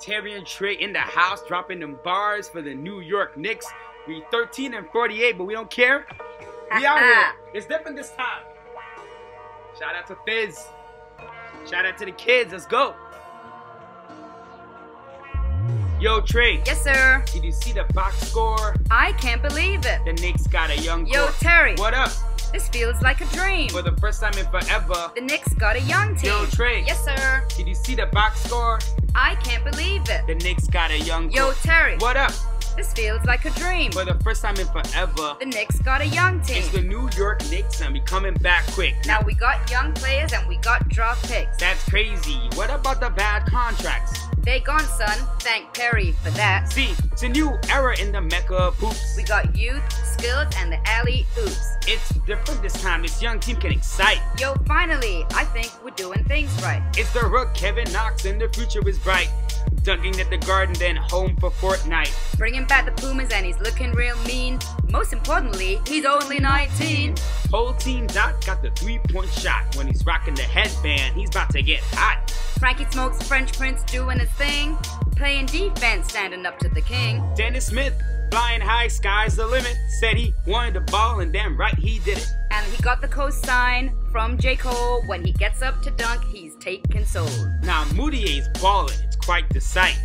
Damyean Trier in the house, dropping them bars for the New York Knicks. We 13 and 48, but we don't care. We out here. It's different this time. Shout out to Fizz. Shout out to the kids. Let's go. Yo, Trey. Yes, sir. Did you see the box score? I can't believe it. The Knicks got a young Yo, core. Terry. What up? This feels like a dream. For the first time in forever. The Knicks got a young team. Yo, Trey. Yes, sir. Did you see the box score? I can't believe it. The Knicks got a young Yo, core. Terry. What up? This feels like a dream. For the first time in forever. The Knicks got a young team. It's the New York Knicks and we coming back quick. Now we got young players and we got draft picks. That's crazy. What about the bad contracts? They gone, son. Thank Perry for that. See, it's a new era in the mecca of hoops. We got youth, skills, and the alley oops. It's different this time. This young team can excite. Yo, finally, I think we're doing things right. It's the rook Kevin Knox and the future is bright. Dunking at the Garden, then home for Fortnite. Bringing back the Pumas and he's looking real mean. Most importantly, he's only 19. Whole team Dot got the three-point shot. When he's rocking the headband, he's about to get hot. Frankie Smokes French Prince doing his thing. Playing defense, standing up to the king. Dennis Smith, flying high, sky's the limit. Said he wanted the ball and damn right he did it. And he got the co-sign from J. Cole. When he gets up to dunk, he's taking soul. Now Mudiay's balling, it's quite the sight.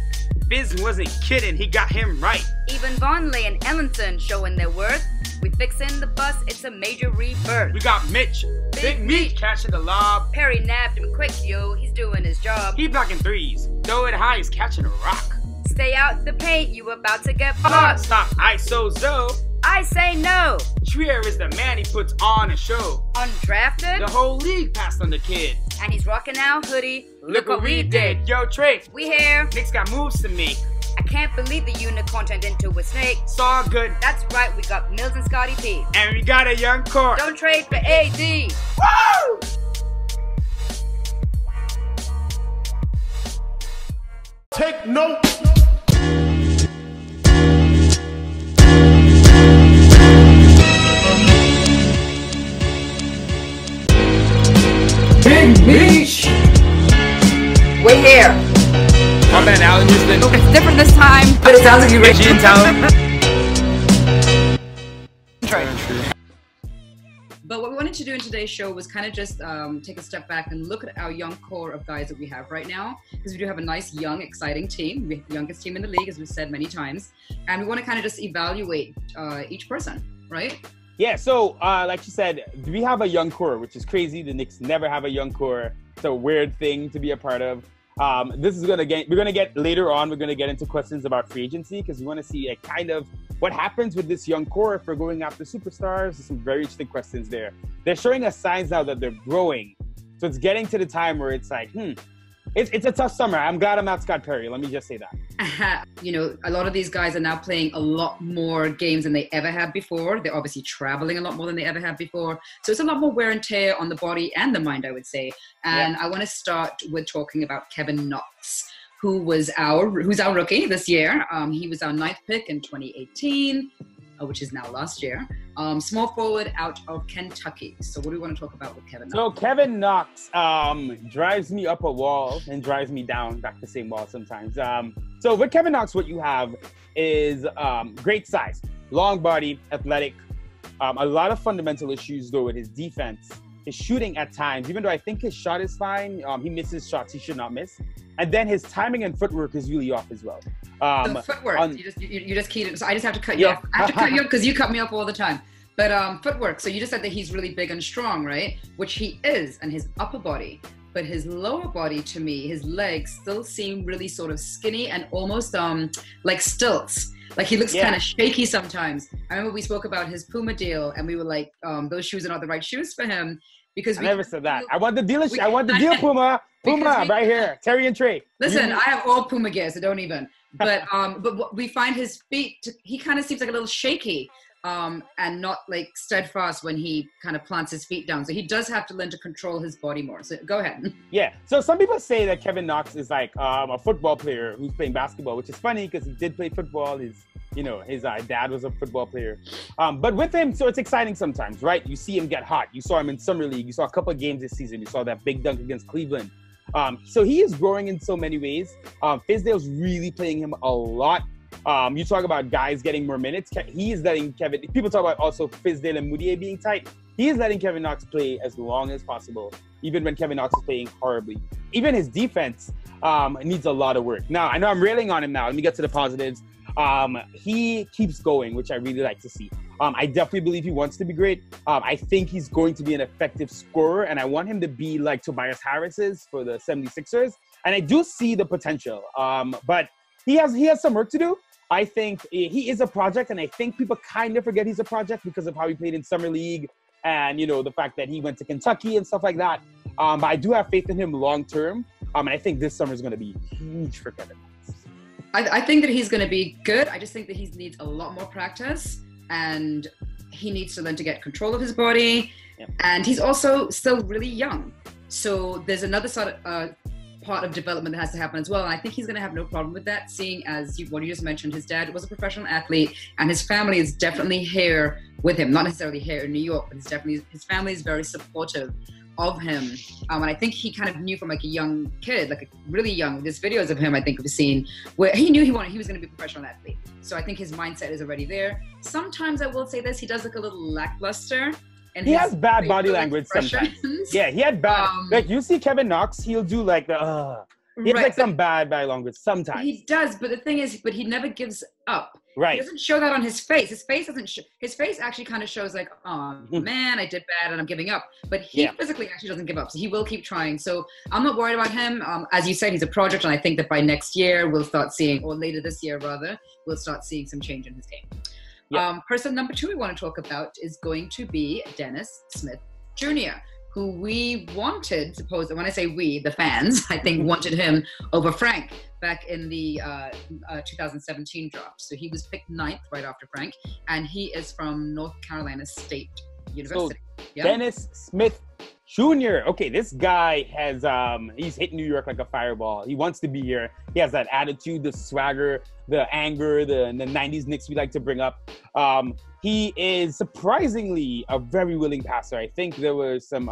Fizz wasn't kidding, he got him right. Even Vonleh and Ellington showing their worth. We fixing the bus, it's a major rebirth. We got Mitch, Big Meat, catching the lob. Perry nabbed him quick, yo, he's doing his job. He blocking threes, throw it high, he's catching a rock. Stay out the paint, you about to get caught. Stop ISO Zo. I say no. Trier is the man, he puts on a show. Undrafted. The whole league passed on the kid. And he's rocking our hoodie. Look what we did. Yo, Trey. We here. Knicks got moves to make. I can't believe the unicorn turned into a snake. It's all good. That's right, we got Mills and Scotty P. And we got a young core. Don't trade for AD. Woo! Take note. Big Meech. We're here. My man, Alan Houston. It's different this time, but it sounds like you're Reggie in town. But what we wanted to do in today's show was kind of just take a step back and look at our young core of guys that we have right now, because we do have a nice, young, exciting team. We're the youngest team in the league, as we've said many times. And we want to kind of just evaluate each person, right? Yeah, so like you said, we have a young core, which is crazy. The Knicks never have a young core. It's a weird thing to be a part of. This is we're gonna get later on. We're gonna get into questions about free agency because we want to see a kind of what happens with this young core if we're going after superstars. There's some very interesting questions there. They're showing us signs now that they're growing, so it's getting to the time where it's like, it's a tough summer. I'm glad I'm not Scott Perry. Let me just say that. You know, a lot of these guys are now playing a lot more games than they ever have before. They're obviously traveling a lot more than they ever have before. So it's a lot more wear and tear on the body and the mind, I would say. And I want to start with talking about Kevin Knox, who's our rookie this year. He was our 9th pick in 2018, which is now last year. Small forward out of Kentucky. So what do we want to talk about with Kevin Knox? So Kevin Knox drives me up a wall and drives me down back the same wall sometimes. So with Kevin Knox, what you have is great size, long body, athletic, a lot of fundamental issues though with his defense. His shooting at times, even though I think his shot is fine, he misses shots he should not miss. And then his timing and footwork is really off as well. The footwork, you just keyed it. So I just have to cut you off. I have to cut you off because you cut me off all the time. But footwork, so you just said that he's really big and strong, right? Which he is, and his upper body. But his lower body, to me, his legs still seem really sort of skinny and almost like stilts. Like he looks kind of shaky sometimes. I remember we spoke about his Puma deal and we were like, those shoes are not the right shoes for him. Because I never said that. I want the dealership. I want the deal, Puma. Puma, right here. Terry and Trey. Listen, I have all Puma gear, so don't even. But what we find his feet, he kind of seems like a little shaky and not like steadfast when he kind of plants his feet down. So he does have to learn to control his body more. So go ahead. Yeah. So some people say that Kevin Knox is like a football player who's playing basketball, which is funny because he did play football. His dad was a football player. But with him, so it's exciting sometimes, right? You see him get hot. You saw him in Summer League. You saw a couple of games this season. You saw that big dunk against Cleveland. So he is growing in so many ways. Fizdale's really playing him a lot. You talk about guys getting more minutes. He is letting Kevin. People talk about also Fizdale and Mudiay being tight. He is letting Kevin Knox play as long as possible, even when Kevin Knox is playing horribly. Even his defense needs a lot of work. Now, I know I'm railing on him now. Let me get to the positives. He keeps going, which I really like to see. I definitely believe he wants to be great. I think he's going to be an effective scorer, and I want him to be like Tobias Harris is for the 76ers. And I do see the potential, but he has some work to do. I think he is a project, and I think people kind of forget he's a project because of how he played in Summer League and, you know, the fact that he went to Kentucky and stuff like that. But I do have faith in him long term, and I think this summer is going to be huge for Kevin. I think that he's going to be good. I just think that he needs a lot more practice, and he needs to learn to get control of his body. Yep. And he's also still really young. So there's another sort of part of development that has to happen as well. And I think he's going to have no problem with that, seeing as what you just mentioned, his dad was a professional athlete, and his family is definitely here with him. Not necessarily here in New York, but his family is very supportive of him. And I think he kind of knew from like a young kid, like a really young, there's videos of him I think we've seen where he knew he was going to be a professional athlete. So I think his mindset is already there. Sometimes I will say this, he does look a little lackluster. And he has bad body language sometimes. Yeah, he had bad. Like you see Kevin Knox, he'll do like the. He has like some bad body language sometimes. He does, but the thing is, he never gives up. Right. He doesn't show that on his face. His face doesn't. His face actually kind of shows like, oh man, I did bad and I'm giving up. But he physically actually doesn't give up, so he will keep trying. So I'm not worried about him. As you said, he's a project, and I think that by next year we'll start seeing, or later this year rather, we'll start seeing some change in his game. Yeah. Person number 2 we want to talk about is going to be Dennis Smith Jr., who we wanted, when I say we, the fans, I think wanted him over Frank back in the 2017 draft. So he was picked 9th right after Frank, and he is from North Carolina State University. So Dennis Smith Jr. Okay, this guy has, he's hitting New York like a fireball. He wants to be here. He has that attitude, the swagger, the anger, the 90s Knicks we like to bring up. He is surprisingly a very willing passer. I think there were some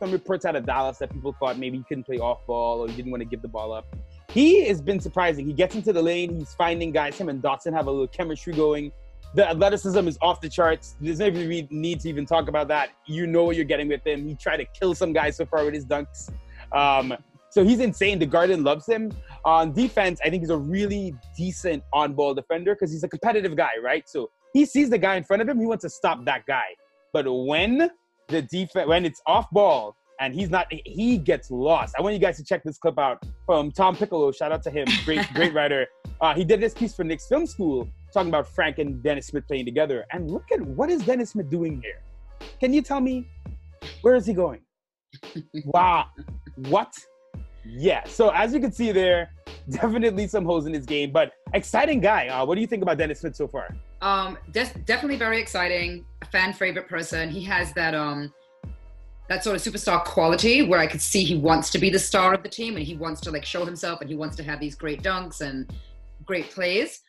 reports out of Dallas that people thought maybe he couldn't play off ball or he didn't want to give the ball up. He has been surprising. He gets into the lane. He's finding guys. Him and Dotson have a little chemistry going. The athleticism is off the charts. There's no need to even talk about that. You know what you're getting with him. He tried to kill some guys so far with his dunks. So he's insane. The Garden loves him. On defense, I think he's a really decent on-ball defender because he's a competitive guy, right? So he sees the guy in front of him. He wants to stop that guy. But when it's off ball and he's not, he gets lost. I want you guys to check this clip out from Tom Piccolo. Shout out to him. Great writer. He did this piece for Knicks Film School talking about Frank and Dennis Smith playing together. And look at what is Dennis Smith doing here? Can you tell me, where is he going? Wow. What? Yeah. So as you can see there, definitely some holes in his game, but exciting guy. What do you think about Dennis Smith so far? Definitely very exciting. A fan favorite person. He has that sort of superstar quality where I could see he wants to be the star of the team and he wants to like show himself and he wants to have these great dunks and great plays.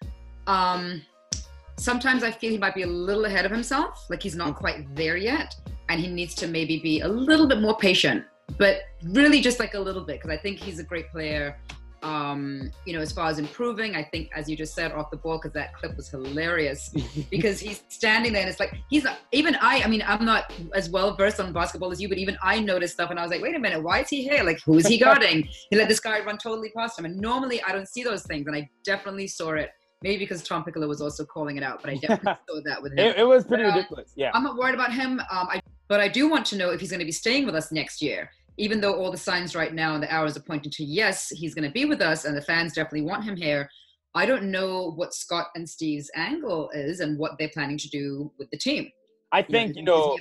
Sometimes I feel he might be a little ahead of himself, like he's not quite there yet, and he needs to maybe be a little bit more patient, but really just like a little bit, because I think he's a great player. As far as improving, I think, as you just said, off the ball, because that clip was hilarious, because he's standing there and it's like, I'm not as well versed on basketball as you, but even I noticed stuff and I was like, wait a minute, why is he here? Like, who is he guarding? He let this guy run totally past him. And normally I don't see those things, and I definitely saw it. Maybe because Tom Piccolo was also calling it out, but I definitely saw that with him. It was pretty ridiculous, yeah. I'm not worried about him, but I do want to know if he's going to be staying with us next year. Even though all the signs right now and the arrows are pointing to yes, he's going to be with us and the fans definitely want him here. I don't know what Scott and Steve's angle is and what they're planning to do with the team. I think,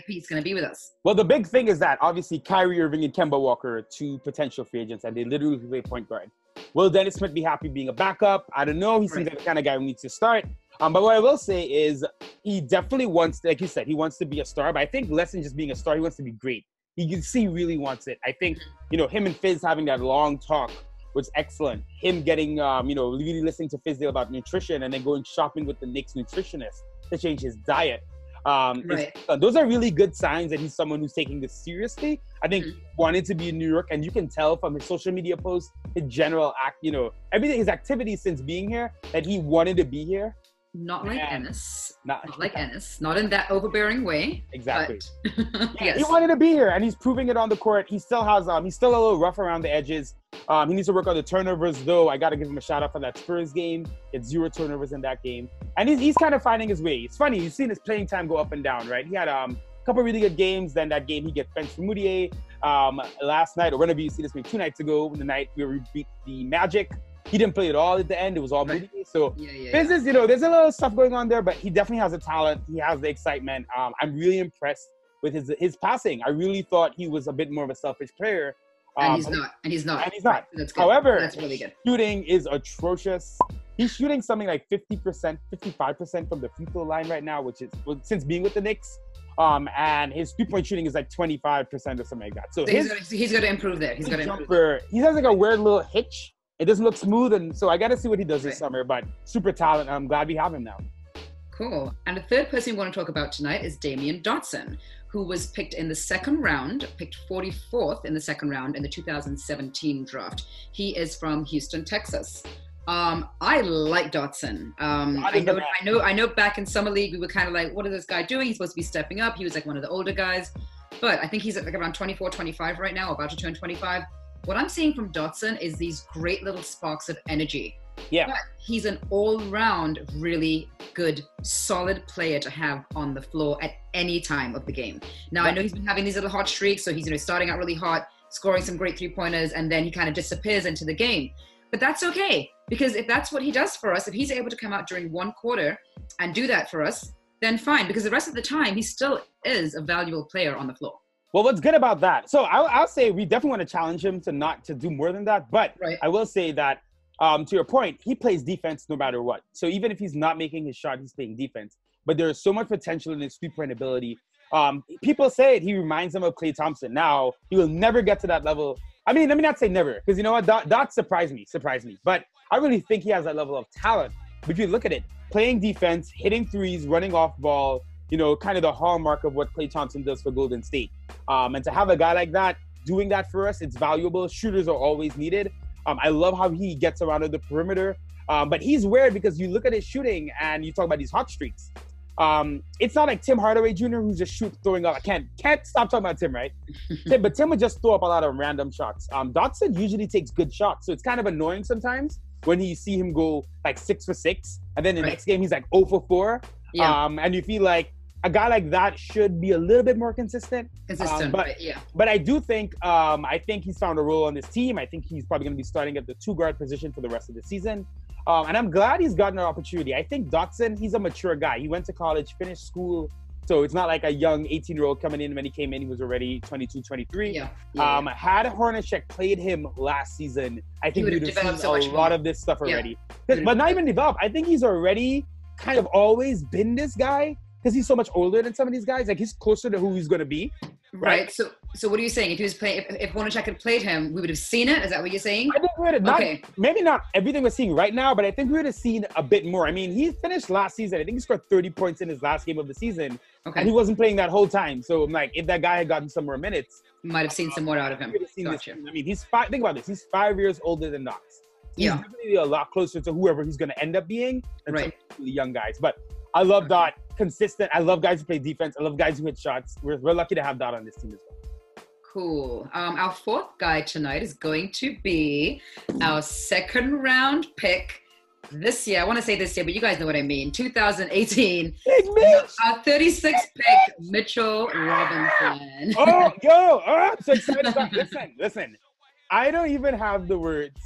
he's going to be with us. Well, the big thing is that obviously Kyrie Irving and Kemba Walker are 2 potential free agents and they literally play point guard. Will Dennis Smith be happy being a backup? I don't know. He seems like the kind of guy who needs to start. But what I will say is he definitely wants, like you said, he wants to be a star. But I think less than just being a star, he wants to be great. You can see he really wants it. I think, him and Fizz having that long talk was excellent. Him getting, really listening to Fizdale about nutrition and then going shopping with the Knicks nutritionist to change his diet. Those are really good signs that he's someone who's taking this seriously. I think he wanted to be in New York, and you can tell from his social media posts, his general act, everything, his activities since being here, that he wanted to be here. Not like Ennis. Not like Ennis. Not in that overbearing way. Exactly. Yes. He wanted to be here, and he's proving it on the court. He still has, he's still a little rough around the edges. He needs to work on the turnovers, though. I got to give him a shout out for that Spurs game. It's 0 turnovers in that game. And he's kind of finding his way. It's funny. You've seen his playing time go up and down, right? He had a couple really good games. Then that game, he gets benched for Mudiay. Last night, or whenever you see this game, 2 nights ago, the night where we beat the Magic, he didn't play at all at the end. It was all Mudiay. So there's this, there's a little stuff going on there, but he definitely has the talent. He has the excitement. I'm really impressed with his passing. I really thought he was a bit more of a selfish player. And he's not. Right. That's good. However, that's really good. Shooting is atrocious. He's shooting something like 50%, 55% from the free throw line right now, which is since being with the Knicks. And his 3-point shooting is like 25% or something like that. So he's got to improve there. He's got to improve there. He has like a weird little hitch. It doesn't look smooth, and so I got to see what he does this summer. But super talent. I'm glad we have him now. Cool. And the third person we want to talk about tonight is Damyean Dotson, who was picked in the second round, picked 44th in the second round in the 2017 draft. He is from Houston, Texas. I like Dotson. I know back in Summer League, we were kind of like, what is this guy doing? He's supposed to be stepping up. He was like one of the older guys. But I think he's at like around 24, 25 right now, about to turn 25. What I'm seeing from Dotson is these great little sparks of energy. Yeah. But he's an all-round, really good, solid player to have on the floor at any time of the game. Now, I know he's been having these little hot streaks, so he's starting out really hot, scoring some great three-pointers, and then he kind of disappears into the game. But that's okay, because if that's what he does for us, if he's able to come out during one quarter and do that for us, then fine, because the rest of the time, he still is a valuable player on the floor. Well, what's good about that? So I'll say we definitely want to challenge him to do more than that. But I will say that, to your point, he plays defense no matter what. So even if he's not making his shot, he's playing defense. But there's so much potential in his three-point ability. People say it, he reminds them of Klay Thompson. Now, he will never get to that level. I mean, let me not say never, because you know what? Dot surprised me. But I really think he has that level of talent. But if you look at it, playing defense, hitting threes, running off ball, kind of the hallmark of what Klay Thompson does for Golden State. And to have a guy like that doing that for us, it's valuable. Shooters are always needed. I love how he gets around at the perimeter. But he's weird because you look at his shooting and you talk about these hot streaks. It's not like Tim Hardaway Jr. who's just throwing up. I can't stop talking about Tim, right? But Tim would just throw up a lot of random shots. Dotson usually takes good shots. So it's kind of annoying sometimes when you see him go like 6 for 6. And then the next game, he's like 0 for 4. Yeah. And you feel like a guy like that should be a little bit more consistent. But I do think, he's found a role on this team. I think he's probably going to be starting at the 2-guard position for the rest of the season. And I'm glad he's gotten an opportunity. I think Dotson, he's a mature guy. He went to college, finished school. So it's not like a young 18-year-old coming in. When he came in, he was already 22, 23. Had Hornacek played him last season, I think we would have seen a lot of this stuff already. But not even developed. I think he's already kind of always been this guy. Because he's so much older than some of these guys, like he's closer to who he's going to be. Right. So what are you saying? If he was playing, if Hornacek had played him, we would have seen it. Is that what you're saying? I think we would have maybe not everything we're seeing right now, but I think we would have seen a bit more. I mean, he finished last season. I think he scored 30 points in his last game of the season, and he wasn't playing that whole time. So I'm like, if that guy had gotten some more minutes, might have seen some more out of him. Gotcha. I mean, he's think about this. He's 5 years older than Knox. He's definitely a lot closer to whoever he's going to end up being than some of the young guys. But I love that. Consistent. I love guys who play defense. I love guys who hit shots. We're lucky to have that on this team as well. Cool. Our fourth guy tonight is going to be our second round pick this year. I want to say this year, but you guys know what I mean. 2018. Our 36th pick, Mitchell Robinson. I'm so excited about Listen. I don't even have the words.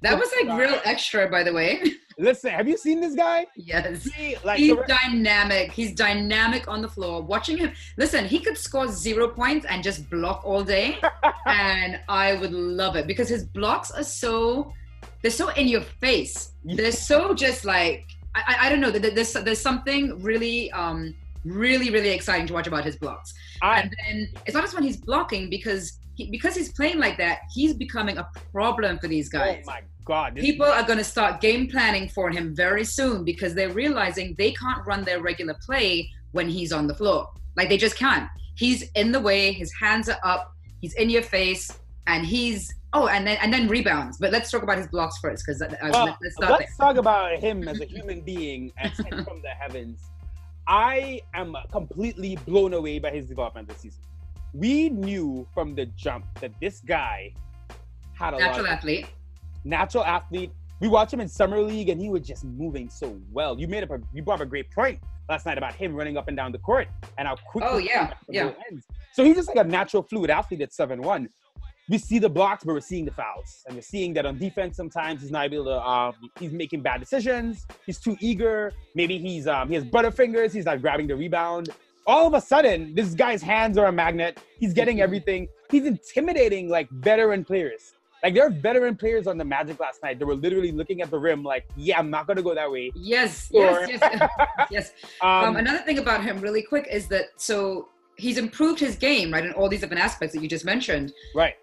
That was like real extra, by the way. Listen, have you seen this guy? Yes. He's dynamic. He's dynamic on the floor. Watching him, listen, he could score 0 points and just block all day. And I would love it because his blocks are they're so in your face. They're so just like, I don't know. There's something really, really exciting to watch about his blocks. And then it's not just when he's blocking because he's playing like that, he's becoming a problem for these guys. Oh my God. People are going to start game planning for him very soon because they're realizing they can't run their regular play when he's on the floor. Like they just can't. he's in the way, his hands are up, he's in your face, and he's and then rebounds. But let's talk about his blocks first, because let's talk about him as a human being and sent from the heavens. I am completely blown away by his development this season. We knew from the jump that this guy had a natural athlete. We watched him in summer league, and he was just moving so well. You brought up a great point last night about him running up and down the court and how quickly. Ends. So he's just like a natural fluid athlete at 7'1". We see the blocks, but we're seeing the fouls, and we're seeing that on defense sometimes he's not able to. He's making bad decisions. He's too eager. Maybe he has butterfingers. He's not grabbing the rebound. All of a sudden, this guy's hands are a magnet. He's getting everything. He's intimidating like veteran players. Like, there are veteran players on the Magic last night that were literally looking at the rim like, yeah, I'm not going to go that way. Yes. Another thing about him really quick is that, so he's improved his game, right, in all these different aspects that you just mentioned. Right.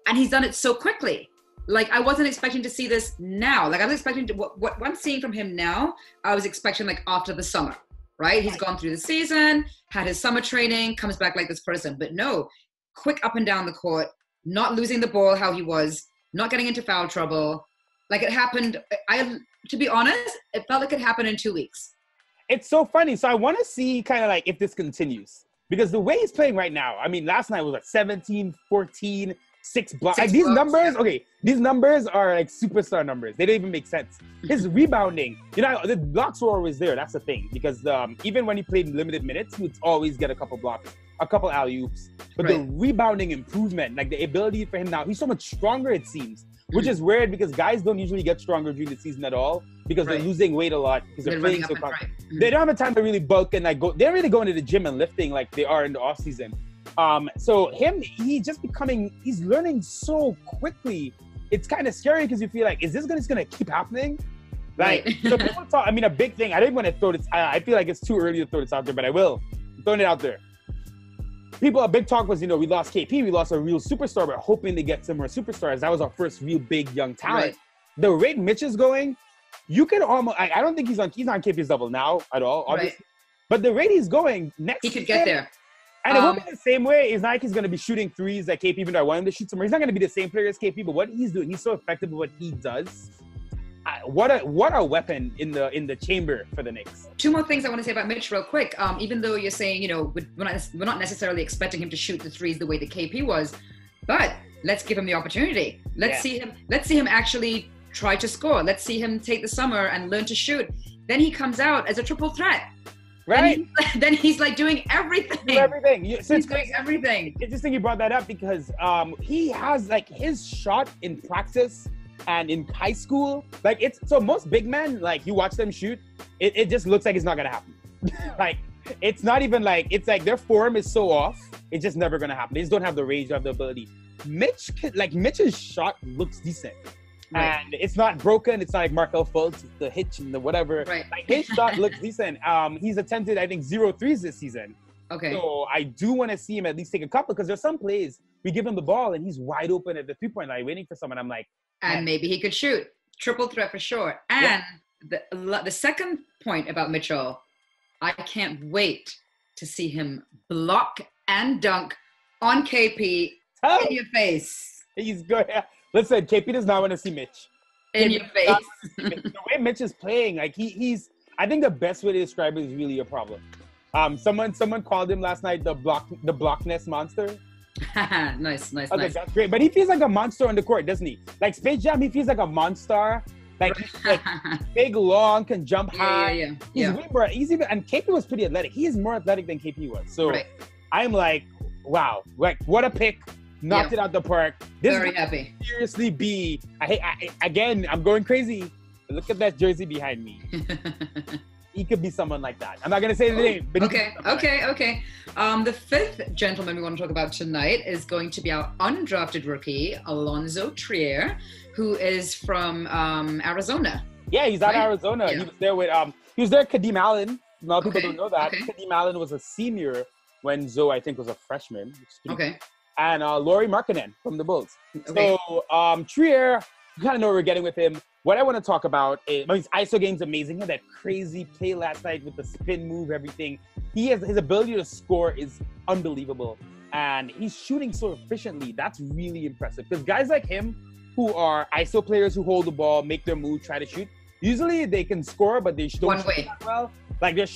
And he's done it so quickly. Like, I wasn't expecting to see this now. Like, I was expecting to, what I'm seeing from him now, I was expecting like after the summer, right? He's gone through the season, had his summer training, comes back like this person. But no, quick up and down the court, not losing the ball how he was, not getting into foul trouble. Like, it happened, to be honest, it felt like it happened in 2 weeks. It's so funny. So I want to see kind of like if this continues. Because the way he's playing right now, I mean, last night was like 17, 14, 6 blocks. Like, these numbers, these numbers are like superstar numbers. They don't even make sense. His rebounding, the blocks were always there. That's the thing. Because even when he played limited minutes, he would always get a couple blocks, a couple alley-oops. But the rebounding improvement, like the ability for him now, he's so much stronger, it seems. Which is weird because guys don't usually get stronger during the season at all because they're losing weight a lot because they're playing so far. They don't have the time to really bulk and like go. They're really going to the gym and lifting like they are in the off season. So he's learning so quickly. It's kind of scary because you feel like, is this just gonna keep happening? Like, so people talk. I mean, a big thing. I don't want to throw this. I feel like it's too early to throw this out there, but I will. I'm throwing it out there. A big talk was, we lost KP, we lost a real superstar. We're hoping to get some more superstars. That was our first real big young talent. Right. The rate Mitch is going, you can almost, I don't think he's on KP's level now at all, obviously. Right. But the rate he's going next he could get there. And it won't be the same way. It's not like he's going to be shooting threes like KP, even though I want him to shoot some more. He's not going to be the same player as KP, but what he's doing, he's so effective with what he does. What a weapon in the chamber for the Knicks. Two more things I want to say about Mitch real quick. Even though you're saying, we're not necessarily expecting him to shoot the threes the way that KP was, but let's give him the opportunity. Let's see him actually try to score. Let's see him take the summer and learn to shoot. Then he comes out as a triple threat. Right. Then he's like doing everything. He's doing everything. It's interesting you brought that up because he has like his shot in practice and in high school, like so most big men, like you watch them shoot, it just looks like it's not gonna happen. Like, it's not even like, it's like their form is so off, it's just never gonna happen. They just don't have the range, of the ability. Mitch's shot looks decent. Right. And it's not broken. It's not like Markel Fultz, the hitch and the whatever. Right. Like, his shot looks decent. He's attempted, I think, 0 threes this season. Okay. So I do want to see him at least take a couple because there's some plays we give him the ball and he's wide open at the 3-point line waiting for someone. I'm like, and maybe he could shoot. Triple threat for sure. And the second point about Mitchell, I can't wait to see him block and dunk on KP in your face. He's good. Listen, KP does not want to see Mitch. In your face. The way Mitch is playing, like he's, I think the best way to describe it is really a problem. Someone called him last night the blockness monster. Nice. That's great. But he feels like a monster on the court, doesn't he? Like Space Jam, he feels like a monster. Like, big, long, can jump high. He's way more. And KP was pretty athletic. He is more athletic than KP was. So I'm like, wow, like what a pick. Knocked it out the park. This very happy. Seriously, again, I'm going crazy. Look at that jersey behind me. He could be someone like that. I'm not going to say the name. But Okay. The fifth gentleman we want to talk about tonight is going to be our undrafted rookie, Alonzo Trier, who is from Arizona. Yeah, he's out of Arizona. Yeah. He was there with Kadeem Allen. A lot of people don't know that. Okay. Kadeem Allen was a senior when Zoe, I think, was a freshman. Okay. And Lauri Markkanen from the Bulls. Okay. So Trier, you kind of know what we're getting with him. What I want to talk about is his ISO game's amazing. He had that crazy play last night with the spin move, everything. his ability to score is unbelievable, and he's shooting so efficiently. That's really impressive because guys like him, who are ISO players who hold the ball, make their move, try to shoot. Usually they can score, but they don't shoot that well. Like they're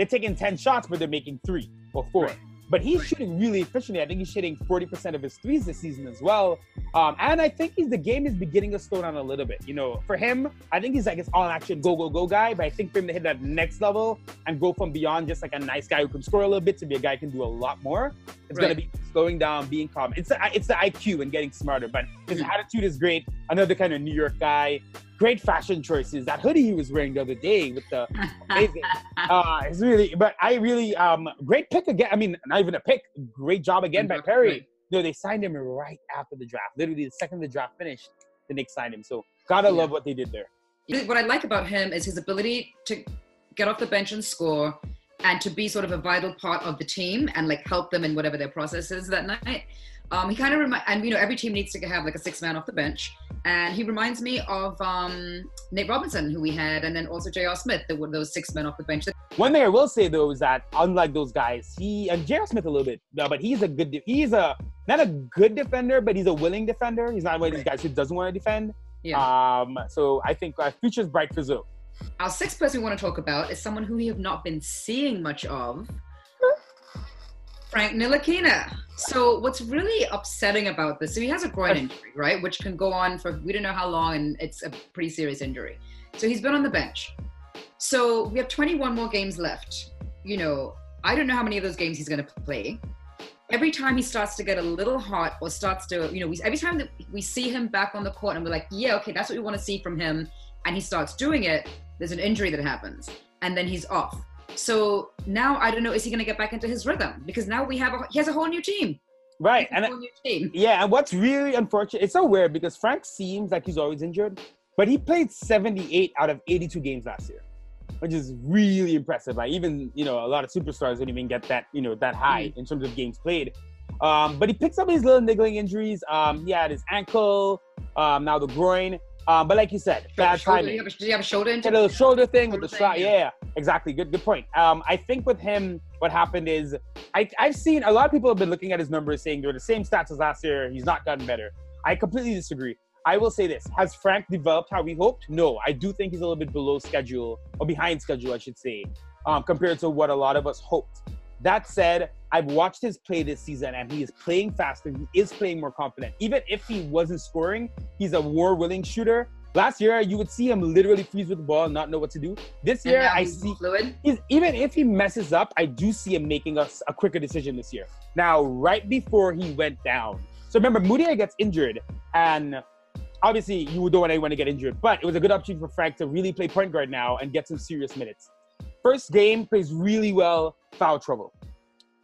taking 10 shots, but they're making 3 or 4. Right. But he's shooting really efficiently. I think he's shooting 40% of his threes this season as well. And I think the game is beginning to slow down a little bit. You know, for him, I think he's like this all-action go guy. But I think for him to hit that next level and go from beyond just like a nice guy who can score a little bit to be a guy who can do a lot more, it's going to be slowing down, being calm. It's the IQ and getting smarter. But his attitude is great. Another kind of New York guy. Great fashion choices. That hoodie he was wearing the other day with the amazing. It's really, but I really, great pick again. I mean, not even a pick. Great job again by Perry. Right. No, they signed him right after the draft. Literally the second the draft finished, the Knicks signed him. So gotta love what they did there. What I like about him is his ability to get off the bench and score, and to be sort of a vital part of the team and like help them in whatever their process is that night. He kind of and you know, every team needs to have like a 6-man off the bench, and he reminds me of Nate Robinson, who we had, and then also J.R. Smith, those 6 men off the bench. One thing I will say though is that unlike those guys, and J.R. Smith a little bit, but he's not a good defender, but he's a willing defender. He's not one of these guys who doesn't want to defend. Yeah. So I think future's bright for Zoe. Our 6th person we want to talk about is someone who we have not been seeing much of. Frank Ntilikina. So what's really upsetting about this, so he has a groin injury, right? Which can go on for, we don't know how long, and it's a pretty serious injury. So he's been on the bench. So we have 21 more games left. You know, I don't know how many of those games he's going to play. Every time he starts to get a little hot or starts to, you know, every time that we see him back on the court and we're like, yeah, okay, that's what we want to see from him, and he starts doing it, there's an injury that happens, and then he's off. So now I don't know, is he going to get back into his rhythm? Because now he has a whole new team. Right. And a whole new team. Yeah, and what's really unfortunate, it's so weird because Frank seems like he's always injured, but he played 78 out of 82 games last year, which is really impressive. Like even, you know, a lot of superstars don't even get that, you know, that high in terms of games played. But he picks up these little niggling injuries. He had his ankle, now the groin. But like you said, bad timing. Did you have a shoulder injury? A little shoulder thing with the shot. Yeah, exactly. Good point. I think with him, what happened is I've seen a lot of people have been looking at his numbers saying they're the same stats as last year. He's not gotten better. I completely disagree. I will say this. Has Frank developed how we hoped? No. I do think he's a little bit below schedule, or behind schedule, I should say, compared to what a lot of us hoped. That said, I've watched his play this season, and he is playing faster. He is playing more confident. Even if he wasn't scoring, he's a more willing shooter. Last year, you would see him literally freeze with the ball and not know what to do. This year, I see fluid. Even if he messes up, I do see him making a quicker decision this year. Now, right before he went down. So remember, Mudiay gets injured, and obviously you don't want anyone to get injured, but it was a good opportunity for Frank to really play point guard now and get some serious minutes. First game, plays really well, foul trouble.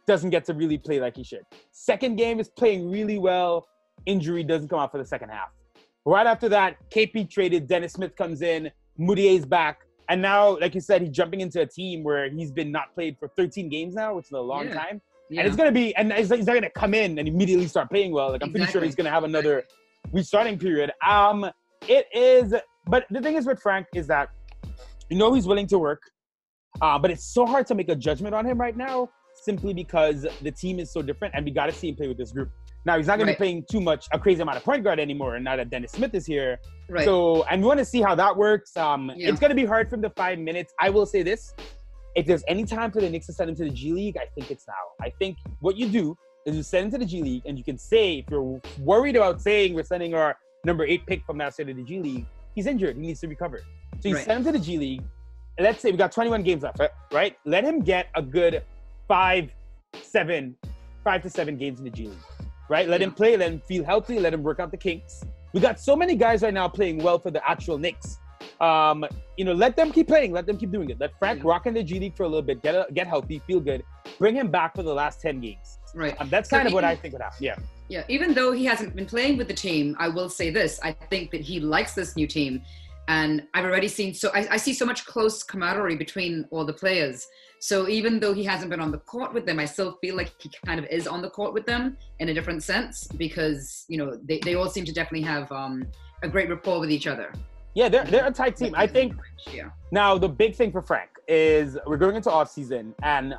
Doesn't get to really play like he should. Second game is playing really well, injury doesn't come out for the second half. Right after that, KP traded, Dennis Smith comes in, Mudiay's back, and now, like you said, he's jumping into a team where he's been not played for 13 games now, which is a long time. Yeah. And it's going to be, and he's not going to come in and immediately start playing well. Like I'm pretty sure he's going to have another restarting period. It is, but the thing is with Frank is that, you know, he's willing to work, but it's so hard to make a judgment on him right now simply because the team is so different and we got to see him play with this group. Now, he's not going to be playing too much, a crazy amount of point guard anymore, and now that Dennis Smith is here. Right. So, and we want to see how that works. It's going to be hard for him to 5 minutes. I will say this. If there's any time for the Knicks to send him to the G League, I think it's now. I think what you do is you send him to the G League, and you can say, if you're worried about saying we're sending our number 8 pick from last year to the G League, he's injured. He needs to recover. So you send him to the G League. Let's say we got 21 games left, right? Let him get a good 5 to 7 games in the G League. Right? Let him play, let him feel healthy, let him work out the kinks. We got so many guys right now playing well for the actual Knicks. You know, let them keep playing, let them keep doing it. Let Frank rock in the G League for a little bit, get healthy, feel good. Bring him back for the last 10 games. Right. That's kind of what I think would happen. Yeah. Yeah. Even though he hasn't been playing with the team, I will say this. I think that he likes this new team. And I've already seen, I see so much close camaraderie between all the players. So even though he hasn't been on the court with them, I still feel like he kind of is on the court with them in a different sense because, you know, they all seem to definitely have a great rapport with each other. Yeah, they're a tight team. I think now the big thing for Frank, is we're going into off season, and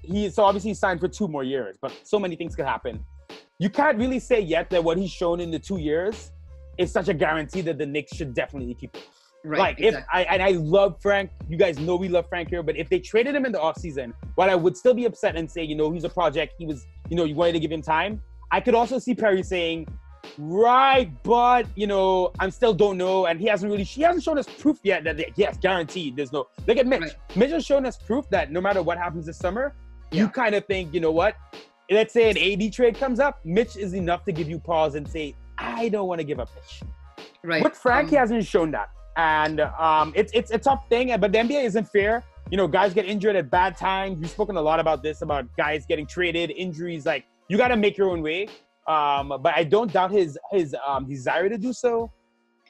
he's obviously signed for 2 more years, but so many things could happen. You can't really say yet that what he's shown in the 2 years is such a guarantee that the Knicks should definitely keep him. Right. Like, exactly. I love Frank. You guys know we love Frank here, but if they traded him in the offseason, while I would still be upset and say, he's a project, he was, you wanted to give him time, I could also see Perry saying, right, but, I still don't know. And he hasn't shown us proof yet that, yes, guaranteed, there's no. Look at Mitch. Right. Mitch has shown us proof that no matter what happens this summer, you kind of think, you know what? Let's say an AD trade comes up, Mitch is enough to give you pause and say, I don't want to give up Mitch. Right. With Frank, he hasn't shown that. And it's a tough thing, but the NBA isn't fair. Guys get injured at bad times. We've spoken a lot about this, about guys getting traded, injuries. Like, you got to make your own way. But I don't doubt his desire to do so.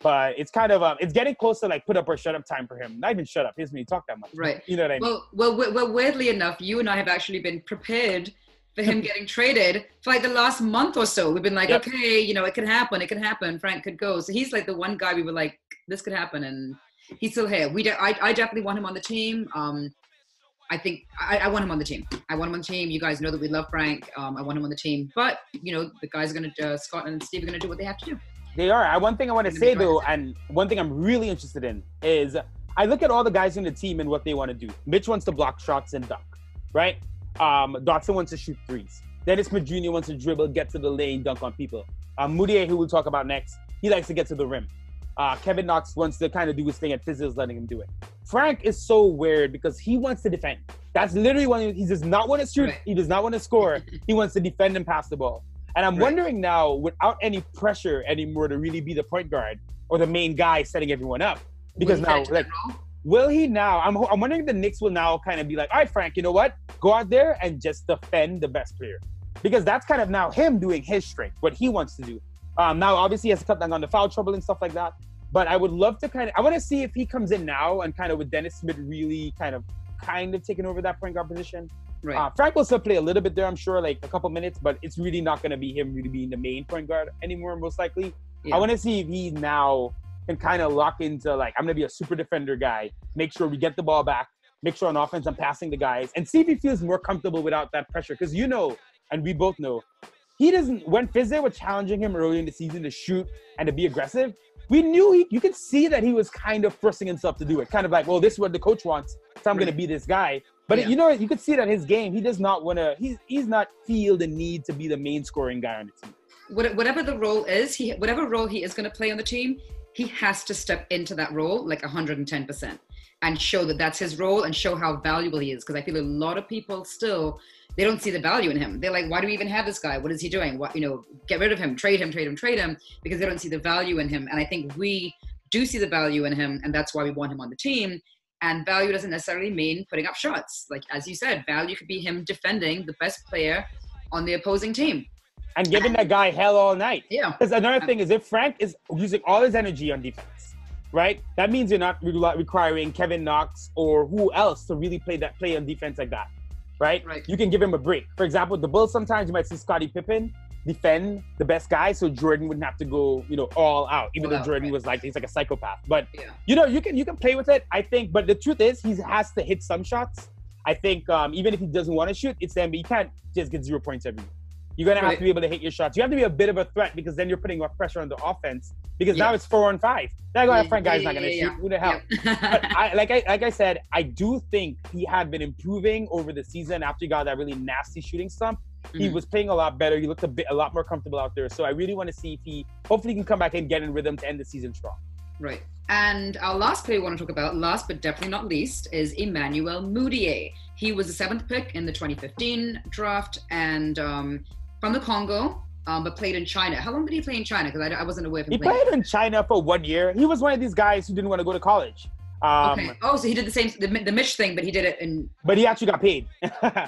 But it's kind of it's getting close to like put up or shut up time for him. Not even shut up. He doesn't really talk that much. Right. You know what I mean? Well, weirdly enough, you and I have actually been prepared for him getting traded for like the last month or so. We've been like, okay, it could happen. Frank could go. So he's like the one guy we were like, this could happen, and he's still here. I definitely want him on the team. I think I want him on the team. I want him on the team. You guys know that we love Frank. I want him on the team. But, the guys are going to, Scott and Steve are going to do what they have to do. They are. One thing I want to say, though, and one thing I'm really interested in is I look at all the guys in the team and what they want to do. Mitch wants to block shots and dunk, right? Dotson wants to shoot threes. Dennis Smith Jr. wants to dribble, get to the lane, dunk on people. Mudiay, who we'll talk about next, he likes to get to the rim. Kevin Knox wants to kind of do his thing, and Fizzle's letting him do it. Frank is so weird because he wants to defend. That's literally when he does not want to shoot. Right. He does not want to score. He wants to defend and pass the ball. And I'm wondering now, without any pressure anymore to really be the point guard or the main guy setting everyone up, because now, like, will he now? I'm wondering if the Knicks will now kind of be like, all right, Frank, you know what? Go out there and just defend the best player, because that's kind of now him doing his strength, what he wants to do. Now, obviously, he has to cut down on the foul trouble and stuff like that. But I would love to I want to see if he comes in now and kind of with Dennis Smith really kind of taking over that point guard position. Right. Frank will still play a little bit there, I'm sure, like a couple minutes, but it's really not going to be him really being the main point guard anymore, most likely. Yeah. I want to see if he now can kind of lock into, like, I'm going to be a super defender guy, make sure we get the ball back, make sure on offense I'm passing the guys, and see if he feels more comfortable without that pressure. Because and we both know, he doesn't, when Fizzle was challenging him early in the season to shoot and to be aggressive, we knew you could see that he was kind of forcing himself to do it. Kind of like, well, this is what the coach wants, so I'm going to be this guy. But you could see that his game, he does not want to, he's not feel the need to be the main scoring guy on the team. Whatever the role is, whatever role he is going to play on the team, he has to step into that role like 110% and show that that's his role and show how valuable he is. Because I feel a lot of people still, they don't see the value in him. They're like, why do we even have this guy? What is he doing? What, get rid of him, trade him, because they don't see the value in him. And I think we do see the value in him, and that's why we want him on the team. And value doesn't necessarily mean putting up shots. Like, as you said, value could be him defending the best player on the opposing team. And giving that guy hell all night. Yeah. Because another thing is, if Frank is using all his energy on defense, right? That means you're not requiring Kevin Knox or who else to really play on defense like that. Right? You can give him a break. For example, the Bulls, sometimes you might see Scottie Pippen defend the best guy, so Jordan wouldn't have to go, all out, even though Jordan was he's like a psychopath. But you can play with it, I think. But the truth is, he has to hit some shots. I think even if he doesn't want to shoot, it's them. But you can't just get 0 points every year. You're gonna have to be able to hit your shots. You have to be a bit of a threat, because then you're putting more pressure on the offense. Because now it's 4 on 5. That Frank guy's not gonna shoot. Who the hell? But like I said, I do think he had been improving over the season after he got that really nasty shooting slump. He was playing a lot better. He looked a lot more comfortable out there. So I really want to see if he hopefully can come back and get in rhythm to end the season strong. Right. And our last player we want to talk about, last but definitely not least, is Emmanuel Mudiay. He was the 7th pick in the 2015 draft, and from the Congo, but played in China. How long did he play in China? Because I wasn't aware of him. He played in China for 1 year. He was one of these guys who didn't want to go to college. Okay. Oh, so he did the Mitch thing, but he did it in. But he actually got paid.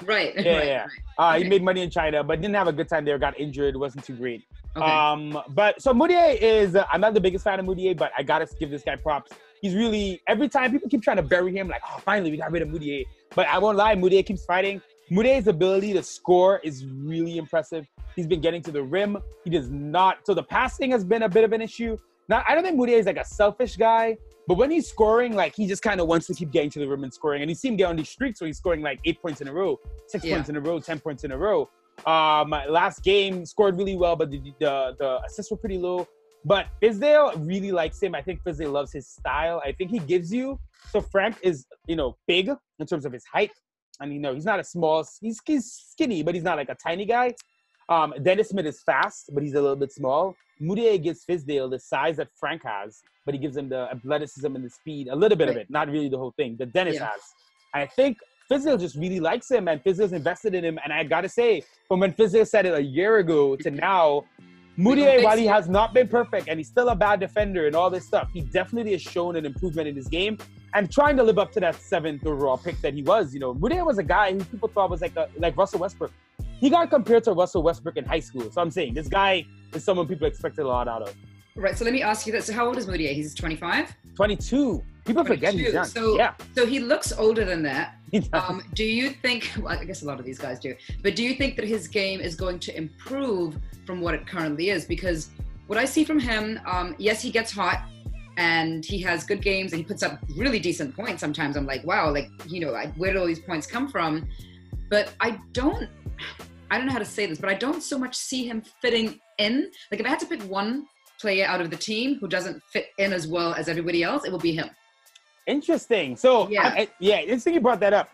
Right. Yeah. Okay. He made money in China, but didn't have a good time there. Got injured. Wasn't too great. Okay. But so Mudiay is. I'm not the biggest fan of Mudiay, but I gotta give this guy props. He's really, every time people keep trying to bury him, like, oh, finally we got rid of Mudiay. But I won't lie, Mudiay keeps fighting. Mudiay's ability to score is really impressive. He's been getting to the rim. He does not. So the passing has been a bit of an issue. Now, I don't think Mudiay is like a selfish guy, But when he's scoring, like, he just kind of wants to keep getting to the rim and scoring. And you see him get on these streaks where he's scoring like 8 points in a row, 6 points in a row, 10 points in a row. Last game scored really well, but the assists were pretty low. But Fizdale really likes him. I think Fizdale loves his style. I think he gives you. So Frank is, big in terms of his height. And, he's not a small, he's skinny, but he's not like a tiny guy. Dennis Smith is fast, but he's a little bit small. Mudiay gives Fizdale the size that Frank has, but he gives him the athleticism and the speed, a little bit of it, not really the whole thing, that Dennis has. I think Fizdale just really likes him, and Fizdale's invested in him. And I got to say, from when Fizdale said it a year ago to now, Mudiay, while he has not been perfect and he's still a bad defender and all this stuff, he definitely has shown an improvement in his game and trying to live up to that 7th overall pick that he was. Mudiay was a guy who people thought was like Russell Westbrook. He got compared to Russell Westbrook in high school. So I'm saying this guy is someone people expected a lot out of. Right. So let me ask you this. So how old is Mudiay? He's 25? 22. People 22. Forget he's young. So he looks older than that. Do you think, well, I guess a lot of these guys do, but do you think that his game is going to improve from what it currently is? Because what I see from him, yes, he gets hot and he has good games and he puts up really decent points. Sometimes I'm like, wow, where did all these points come from? But I don't know how to say this, but I don't so much see him fitting in. Like if I had to pick one player out of the team who doesn't fit in as well as everybody else, it will be him. Interesting. So interesting you brought that up.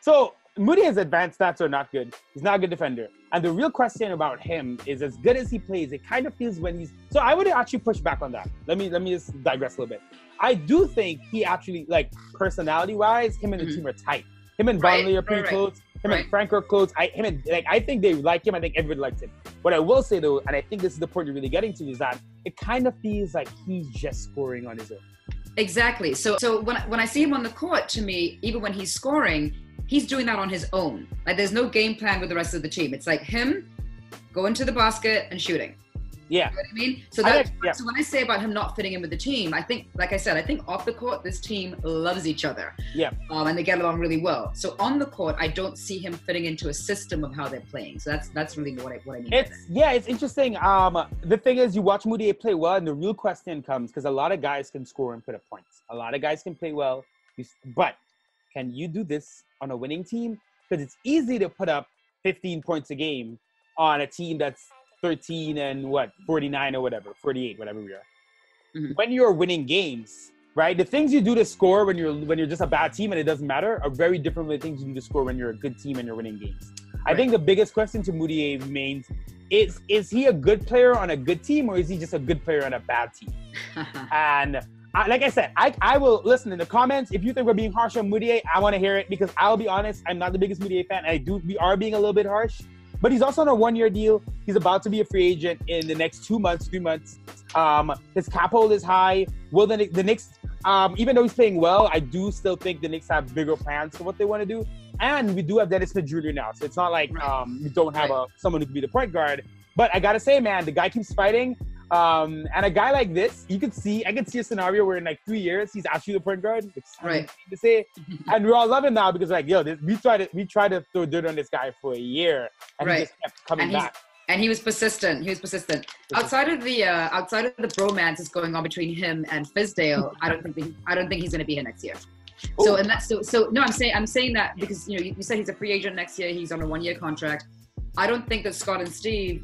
So Mudiay's advanced stats are not good. He's not a good defender. And the real question about him is, as good as he plays, it kind of feels when he's. So I would actually push back on that. Let me just digress a little bit. I do think he actually, like, personality-wise, him and the team are tight. Him and Vonleh are pretty close. Him and Frank are close. I think they like him. I think everybody likes him. What I will say though, and I think this is the point you're really getting to, is that it kind of feels like he's just scoring on his own. Exactly. So when I see him on the court, to me, even when he's scoring, he's doing that on his own. Like there's no game plan with the rest of the team. It's like him going to the basket and shooting. Yeah. You know what I mean? So so when I say about him not fitting in with the team, I think, like I said, I think off the court, this team loves each other. Yeah. And they get along really well. So on the court, I don't see him fitting into a system of how they're playing. So that's really what I mean. It's interesting. The thing is, you watch Mudiay play well, and the real question comes, because a lot of guys can score and put up points. A lot of guys can play well, but can you do this on a winning team? Because it's easy to put up 15 points a game on a team that's 13 and 49 or whatever, 48, whatever we are. Mm-hmm. When you're winning games, right? The things you do to score when you're just a bad team and it doesn't matter are very different from the things you do to score when you're a good team and you're winning games. Right. I think the biggest question to Mudiay remains, is he a good player on a good team, or is he just a good player on a bad team? And like I said, I will listen in the comments. If you think we're being harsh on Mudiay, I want to hear it, because I'll be honest, I'm not the biggest Mudiay fan. We are being a little bit harsh. But he's also on a 1-year deal. He's about to be a free agent in the next 2 months, 3 months. His cap hold is high. Will the Knicks, even though he's playing well, I do still think the Knicks have bigger plans for what they want to do. And we do have Dennis Smith Jr. now. So it's not like we don't have someone who can be the point guard. But I got to say, man, the guy keeps fighting. And a guy like this, I could see a scenario where in like 3 years, he's actually the point guard. Right. To say. And we all love him now because like, we tried to throw dirt on this guy for a year, and he just kept coming back. And he was persistent. Outside of the bromance that's going on between him and Fizdale, I don't think he's going to be here next year. Ooh. I'm saying that because you said he's a free agent next year. He's on a 1-year contract. I don't think that Scott and Steve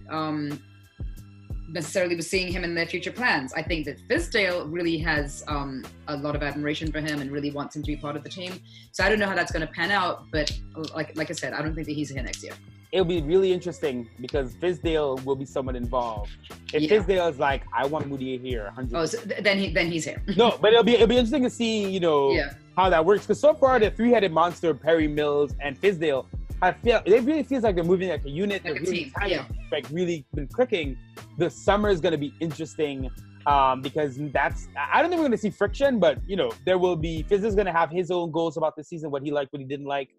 necessarily was seeing him in their future plans. I think that Fizdale really has a lot of admiration for him and really wants him to be part of the team. So I don't know how that's going to pan out, but like I said, I don't think that he's here next year. It'll be really interesting because Fizdale will be someone involved. If Fizdale is like, I want Mudiay here, 100%. Oh, so then he's here. No, but it'll be interesting to see, how that works. Because so far, the three-headed monster, Perry Mills and Fizdale, it really feels like they're moving like a unit. Like they're really really been clicking. The summer is going to be interesting because I don't think we're going to see friction, but there will be. Fizdale's going to have his own goals about the season, what he liked, what he didn't like.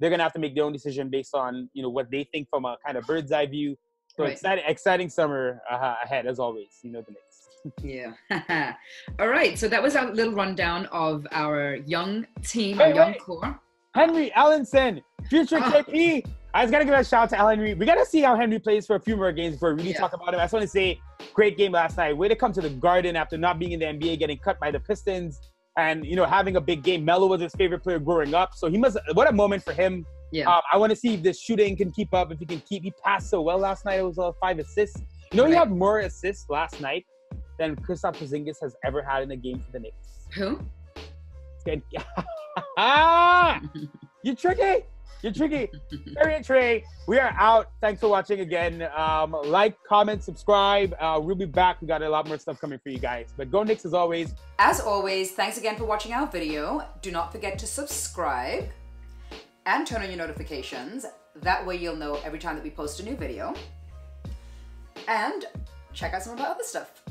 They're going to have to make their own decision based on what they think from a kind of bird's eye view. So exciting summer ahead as always. The Knicks. Yeah. All right. So that was our little rundown of our young team, our young core. Henry Allenson, future KP. I just got to give a shout out to Al Henry. We got to see how Henry plays for a few more games before we really talk about him. I just want to say, great game last night. Way to come to the Garden after not being in the NBA, getting cut by the Pistons, and, you know, having a big game. Melo was his favorite player growing up. So what a moment for him. Yeah. I want to see if this shooting can keep up. If he passed so well last night. It was 5 assists. You know, he had more assists last night than Kristaps Porzingis has ever had in a game for the Knicks. Who? You're tricky. You're tricky. Very Trey. We are out. Thanks for watching again. Like, comment, subscribe. We'll be back. We got a lot more stuff coming for you guys. But go Knicks as always. As always, thanks again for watching our video. Do not forget to subscribe and turn on your notifications. That way you'll know every time that we post a new video. And check out some of our other stuff.